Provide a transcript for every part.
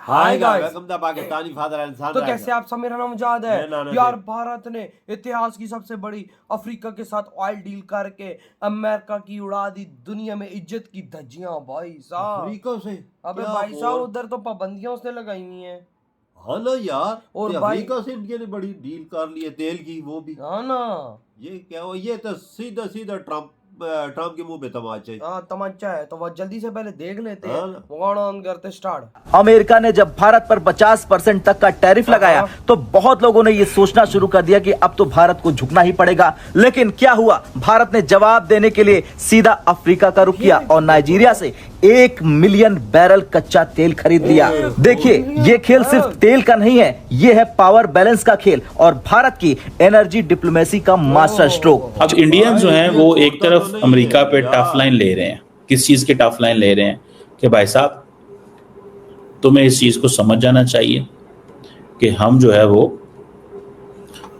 Hi guys, welcome the Pakistani father and son. तो कैसे आप सब? मेरा नाम मुजाद है यार। भारत ने इतिहास की सबसे बड़ी अफ्रीका के साथ ऑयल डील करके अमेरिका की उड़ा दी दुनिया में इज्जत की धज्जियां भाई साहब। अफ्रीका से? अबे भाई साहब उधर तो पाबंदियां उसने लगाई हुई हैं। हाँ ना यार, और अफ्रीका से इंडिया ने बड़ी डील कर ली है तेल की, वो भी। हाँ ना, ये क्या हो, ये तो सीधा सीधा ट्रम्प के मुंह पे तमाचा है। हाँ तमाचा है तो वह जल्दी से पहले देख लेते हैं। हाँ। ऑन करते स्टार्ट। अमेरिका ने जब भारत पर 50% तक का टैरिफ लगाया तो बहुत लोगों ने ये सोचना शुरू कर दिया कि अब तो भारत को झुकना ही पड़ेगा। लेकिन क्या हुआ, भारत ने जवाब देने के लिए सीधा अफ्रीका का रुख किया और नाइजीरिया से 1 मिलियन बैरल कच्चा तेल खरीद लिया। देखिए, ये खेल सिर्फ तेल का नहीं है, ये है पावर बैलेंस का खेल और भारत की एनर्जी डिप्लोमेसी का मास्टर स्ट्रोक। अब इंडियन जो हैं वो एक तरफ अमेरिका पे टफ लाइन ले रहे हैं। किस चीज के टफ लाइन ले रहे हैं कि भाई साहब तुम्हें इस चीज को समझ जाना चाहिए कि हम जो है वो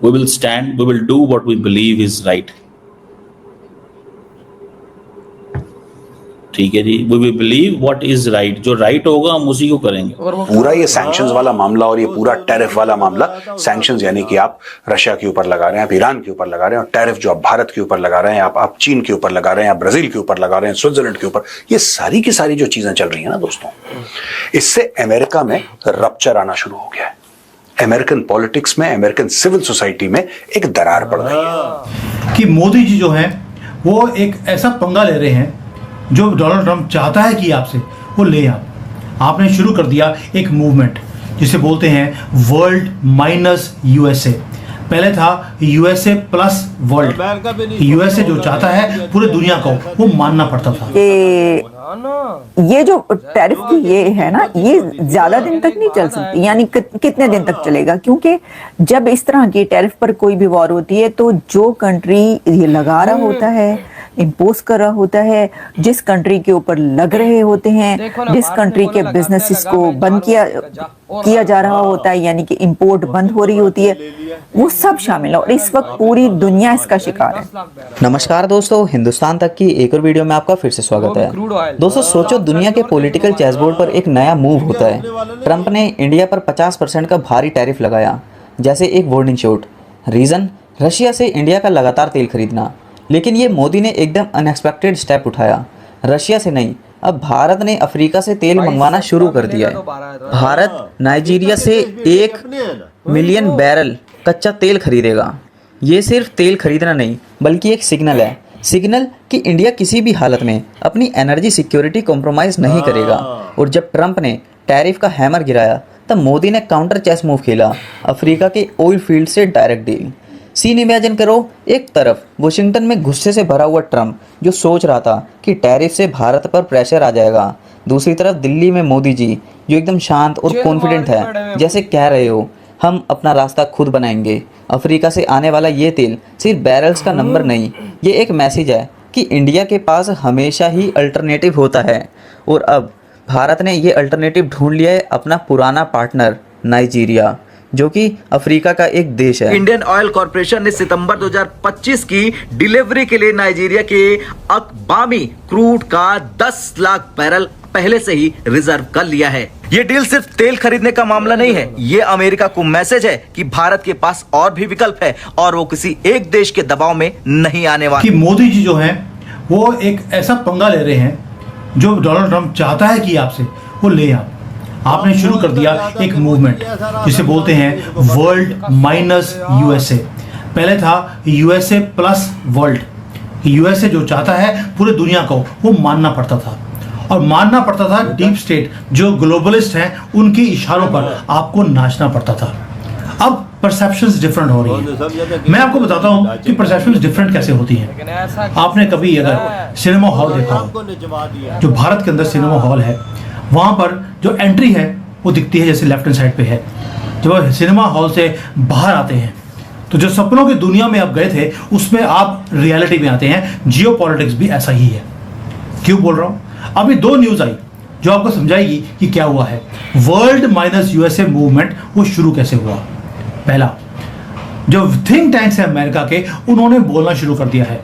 we will stand, we will do what we believe is right. ठीक है जी, we will believe what is right, जो राइट होगा हम उसी को करेंगे। पूरा ये सैंक्शंस वाला मामला और ये पूरा टैरिफ वाला मामला, सैंक्शंस यानी कि आप रशिया के ऊपर लगा रहे हैं, आप ईरान के ऊपर लगा रहे हैं, और टैरिफ जो आप भारत के ऊपर लगा रहे हैं, आप चीन के ऊपर लगा रहे हैं, आप ब्राजील के ऊपर लगा रहे हैं, स्विट्जरलैंड के ऊपर, ये सारी की सारी जो चीजें चल रही है ना दोस्तों, इससे अमेरिका में रप्चर आना शुरू हो गया है। अमेरिकन पॉलिटिक्स में, अमेरिकन सिविल सोसाइटी में एक दरार पड़ रही है कि मोदी जी जो हैं वो एक ऐसा पंगा ले रहे हैं जो डोनाल्ड ट्रंप चाहता है कि आपसे वो ले। आपने शुरू कर दिया एक मूवमेंट जिसे बोलते हैं वर्ल्ड माइनस यूएसए। पहले था यूएसए प्लस वर्ल्ड। यूएसए जो चाहता है पूरे दुनिया को, वो मानना पड़ता था। ये जो टैरिफ की ये है ना, ये ज्यादा दिन तक नहीं चल सकती। यानी कितने दिन तक चलेगा? क्योंकि जब इस तरह की टैरिफ पर कोई भी वॉर होती है तो जो कंट्री ये लगा रहा होता है, इम्पोज कर रहा होता है, जिस कंट्री के ऊपर लग रहे होते हैं, जिस कंट्री के बिजनेसेस को बंद किया जा रहा होता है, यानी कि इंपोर्ट बंद हो रही होती है, वो सब शामिल है। और इस वक्त पूरी दुनिया इसका शिकार है। नमस्कार दोस्तों, हिंदुस्तान तक की एक और वीडियो में आपका फिर से स्वागत है। दोस्तों सोचो, दुनिया के पॉलिटिकल चेसबोर्ड पर एक नया मूव होता है। ट्रंप ने इंडिया पर 50% का भारी टैरिफ लगाया, जैसे एक वार्निंग शॉट। रीजन, रशिया से इंडिया का लगातार तेल खरीदना। लेकिन ये मोदी ने एकदम अनएक्सपेक्टेड स्टेप उठाया। रशिया से नहीं, अब भारत ने अफ्रीका से तेल मंगवाना शुरू कर दिया है। भारत नाइजीरिया से 1 मिलियन बैरल कच्चा तेल खरीदेगा। ये सिर्फ तेल खरीदना नहीं, बल्कि एक सिग्नल है। सिग्नल कि इंडिया किसी भी हालत में अपनी एनर्जी सिक्योरिटी कॉम्प्रोमाइज नहीं करेगा। और जब ट्रंप ने टैरिफ का हैमर गिराया तब मोदी ने काउंटर चेस मूव खेला, अफ्रीका के ऑयल फील्ड से डायरेक्ट डील। सीन इमेजिन करो, एक तरफ वाशिंगटन में गुस्से से भरा हुआ ट्रंप जो सोच रहा था कि टैरिफ से भारत पर प्रेशर आ जाएगा, दूसरी तरफ दिल्ली में मोदी जी जो एकदम शांत और कॉन्फिडेंट है, जैसे कह रहे हो हम अपना रास्ता खुद बनाएंगे। अफ्रीका से आने वाला ये तेल सिर्फ बैरल्स का नंबर नहीं, ये एक मैसेज है कि इंडिया के पास हमेशा ही अल्टरनेटिव होता है। और अब भारत ने ये अल्टरनेटिव ढूंढ लिया है, अपना पुराना पार्टनर नाइजीरिया, जो कि अफ्रीका का एक देश है। इंडियन ऑयल कॉर्पोरेशन ने सितंबर 2025 की डिलीवरी के लिए नाइजीरिया के अकबामी क्रूड का 10 लाख बैरल पहले से ही रिजर्व कर लिया है। ये डील सिर्फ तेल खरीदने का मामला नहीं है, ये अमेरिका को मैसेज है कि भारत के पास और भी विकल्प है और वो किसी एक देश के दबाव में नहीं आने वाला। कि मोदी जी जो हैं वो एक ऐसा पंगा ले रहे हैं जो डोनाल्ड ट्रंप चाहता है कि आपसे वो ले। आपने शुरू कर दिया एक मूवमेंट जिसे बोलते हैं वर्ल्ड माइनस यूएसए। पहले था यूएसए प्लस वर्ल्ड। यूएसए जो चाहता है पूरे दुनिया को, वो मानना पड़ता था। और मानना पड़ता था डीप स्टेट जो ग्लोबलिस्ट हैं, उनके इशारों पर आपको नाचना पड़ता था। अब परसेप्शंस डिफरेंट हो रही है। मैं आपको बताता हूं कि परसेप्शंस डिफरेंट कैसे होती हैं। आपने कभी अगर सिनेमा हॉल देखा हो, जो भारत के अंदर सिनेमा हॉल है, वहाँ पर जो एंट्री है वो दिखती है जैसे लेफ्ट हैंड साइड पे है। जब सिनेमा हॉल से बाहर आते हैं तो जो सपनों की दुनिया में आप गए थे उसमें आप रियलिटी में आते हैं। जियो पॉलिटिक्स भी ऐसा ही है। क्यों बोल रहा हूँ? अभी 2 न्यूज़ आई जो आपको समझाएगी कि क्या हुआ है। वर्ल्ड माइनस यूएसए मूवमेंट वो शुरू कैसे हुआ। पहला, जो थिंक टैंक्स है अमेरिका के, उन्होंने बोलना शुरू कर दिया है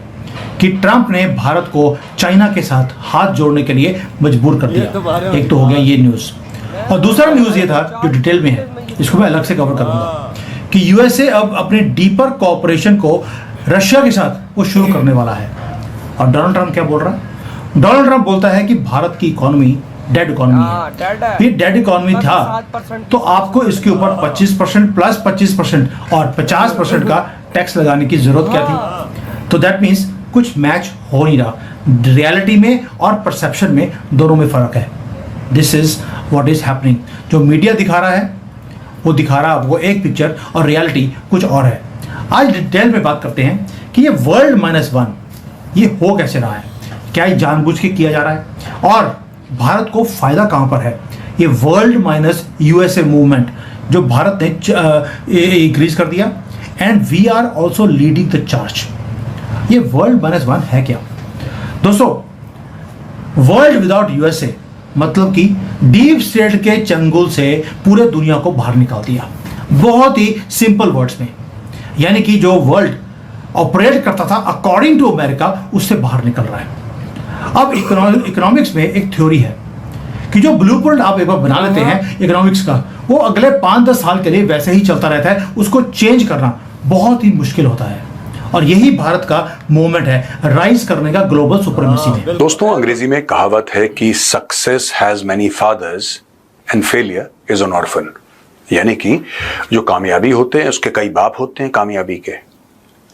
कि ट्रंप ने भारत को चाइना के साथ हाथ जोड़ने के लिए मजबूर कर दिया। एक तो हो गया ये न्यूज़। और दूसरा न्यूज ये था जो डिटेल में है, इसको मैं अलग से कवर करूंगा, कि यूएसए अब अपने डीपर कोऑपरेशन को रशिया के साथ वो शुरू करने वाला है। और डोनाल्ड ट्रंप क्या बोल रहा है? डोनाल्ड ट्रंप बोलता है कि भारत की इकोनॉमी डेड इकोनॉमी है। ये डेड इकोनॉमी था तो आपको इसके ऊपर 25% प्लस 25% और 50% का टैक्स लगाने की जरूरत क्या थी? तो दैट मीन्स कुछ मैच हो नहीं रहा, रियलिटी में और परसेप्शन में दोनों में फर्क है। This is what is happening. जो मीडिया दिखा रहा है वो दिखा रहा है वो एक पिक्चर और रियलिटी कुछ और है। आज डिटेल में बात करते हैं कि ये वर्ल्ड -1 ये हो कैसे रहा है, क्या ये जानबूझ के किया जा रहा है और भारत को फायदा कहां पर है? ये वर्ल्ड माइनस यूएसए मूवमेंट जो भारत ने इंक्रीज कर दिया and we are also leading the charge. ये वर्ल्ड -1 है क्या दोस्तों? वर्ल्ड विदाउट यूएसए मतलब कि डीप स्टेट के चंगुल से पूरे दुनिया को बाहर निकाल दिया, बहुत ही सिंपल वर्ड्स में। यानी कि जो वर्ल्ड ऑपरेट करता था अकॉर्डिंग टू अमेरिका उससे बाहर निकल रहा है। अब इकोनॉमिक्स में एक थ्योरी है कि जो ब्लूप्रिंट आप एक बार बना लेते हैं इकोनॉमिक्स का, वो अगले 5-10 साल के लिए वैसे ही चलता रहता है, उसको चेंज करना बहुत ही मुश्किल होता है। और यही भारत का मूवमेंट है राइज करने का ग्लोबल सुप्रीमेसी में। दोस्तों, अंग्रेजी में कहावत है कि success has many fathers and failure is an orphan. यानी कि जो कामयाबी होते हैं उसके कई बाप होते हैं कामयाबी के,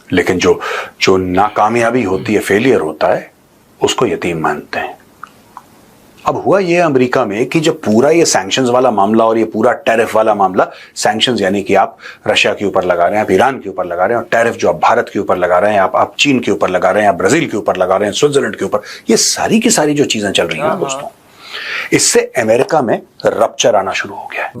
लेकिन जो नाकामयाबी होती है, फेलियर होता है, उसको यतीम मानते हैं। अब हुआ ये अमेरिका में कि जब पूरा ये सैंक्शंस वाला मामला और ये पूरा टैरिफ वाला मामला, सैंक्शंस यानी कि आप रशिया के ऊपर लगा रहे हैं, आप ईरान के ऊपर लगा रहे हैं, और टैरिफ जो आप भारत के ऊपर लगा रहे हैं, आप चीन के ऊपर लगा रहे हैं, आप ब्राजील के ऊपर लगा रहे हैं, स्विट्जरलैंड के ऊपर, ये सारी की सारी जो चीजें चल रही हैं दोस्तों, इससे अमेरिका में रप्चर आना शुरू हो गया है।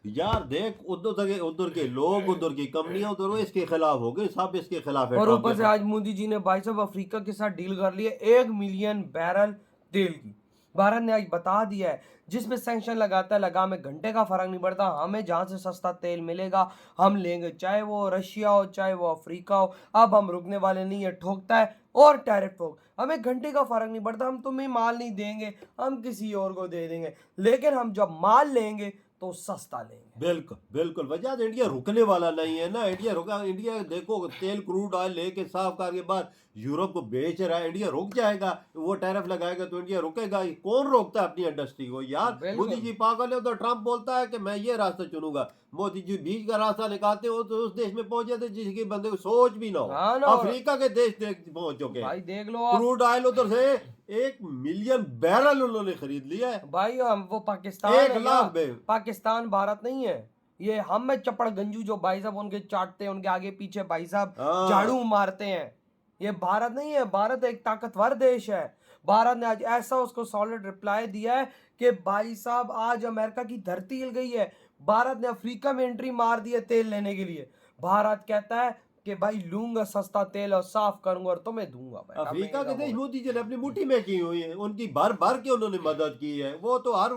यार देख, उधर के लोग, उधर की कंपनियां, उधर इसके खिलाफ हो गए, सब इसके खिलाफ है। और ऊपर से आज मोदी जी ने भाई साहब अफ्रीका के साथ डील कर लिए 1 मिलियन बैरल तेल की। भारत ने आज बता दिया है जिसमें सैंक्शन लगाता है लगा, में घंटे का फर्क नहीं पड़ता, हमें जहां से सस्ता तेल मिलेगा हम लेंगे, चाहे वो रशिया हो चाहे वो अफ्रीका हो। अब हम रुकने वाले नहीं है, ठोकता है और टैरिफ ठोक, हमें घंटे का फर्क नहीं पड़ता, हम तुम्हें माल नहीं देंगे, हम किसी और को दे देंगे, लेकिन हम जब माल लेंगे तो सस्ता लेंगे। बिल्कुल बिल्कुल, वजह इंडिया रुकने वाला नहीं है ना। इंडिया देखो, तेल क्रूड ऑयल लेके साफ करके बाद यूरोप को बेच रहा है। इंडिया रुक जाएगा, वो टैरिफ लगाएगा तो इंडिया रुकेगा? कौन रोकता है अपनी इंडस्ट्री को यार? मोदी जी पागल है। तो ट्रंप बोलता है कि मैं ये रास्ता चुनूंगा, मोदी जी बीच का रास्ता निकालते हो तो उस देश में पहुंच जाते जिसके बंदे को सोच भी ना हो। अफ्रीका के देश पहुंच चुके हैं। देख लो, क्रूड ऑयल उधर से 1 मिलियन बैरल उन्होंने खरीद लिया है भाई। वो पाकिस्तान 1 लाख पाकिस्तान भारत नहीं है ये। हम में चपड़ गंजू जो भाई साहब उनके चाटते हैं, उनके आगे पीछे भाई साहब झाड़ू मारते हैं, ये भारत नहीं है। भारत एक ताकतवर देश है। भारत ने आज ऐसा उसको सॉलिड रिप्लाई दिया है कि भाई साहब आज अमेरिका की धरती हिल गई है। भारत ने अफ्रीका में एंट्री मार दी है तेल लेने के लिए। भारत कहता है कि भाई लूंगा सस्ता तेल और साफ करूंगा और तुम्हें दूंगा। भाई अफ्रीका के देश मोदी जी ने अपनी मुट्ठी में की हुई है, उनकी भर भर के उन्होंने मदद की है। वो तो हर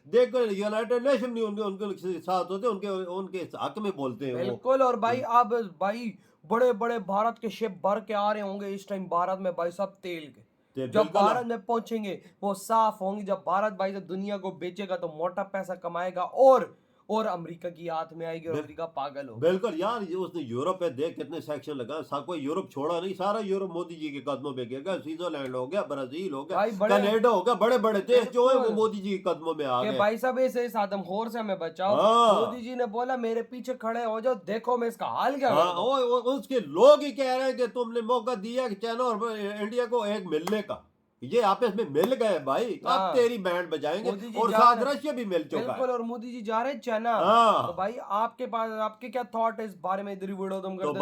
देख यूनाइटेड नेशन भी उनके साथ होते, उनके हक में बोलते हैं बिल्कुल। और भाई अब भाई बड़े बड़े भारत के शिप भर के आ रहे होंगे इस टाइम भारत में भाई साहब तेल के। जब भारत में पहुंचेंगे वो साफ होंगे। जब भारत भाई साहब दुनिया को बेचेगा तो मोटा पैसा कमाएगा और अमेरिका की हाथ में आएगी और अमेरिका पागल होगा। बिल्कुल यार, उसने यूरोप पे देख कितने सेक्शन लगा, कोई यूरोप छोड़ा नहीं, सारा यूरोप मोदी जी के कदमों पे गिर गया। स्विट्जरलैंड हो गया, ब्राजील हो गया, कनाडा हो गया, बड़े बड़े देश जो है वो मोदी जी के कदमों में आ गए। भाई साहब ऐसे इस आदमखोर से हमें बचाओ। मोदी जी ने बोला मेरे पीछे खड़े हो जाओ, देखो मैं इसका हाल क्या करूं। उसके लोग ही कह रहे हैं कि तुमने मौका दिया कि चाइना और इंडिया को एक मिलने का, ये आपस में मिल गए भाई, अब तेरी बैंड बजाएंगे। और साथ रशिया भी मिल चुका है। और मोदी जी जा रहे हैं चाइना। तो भाई आपके पास आपके क्या थॉट है इस बारे में? इधर वीडियो तुम करते हो।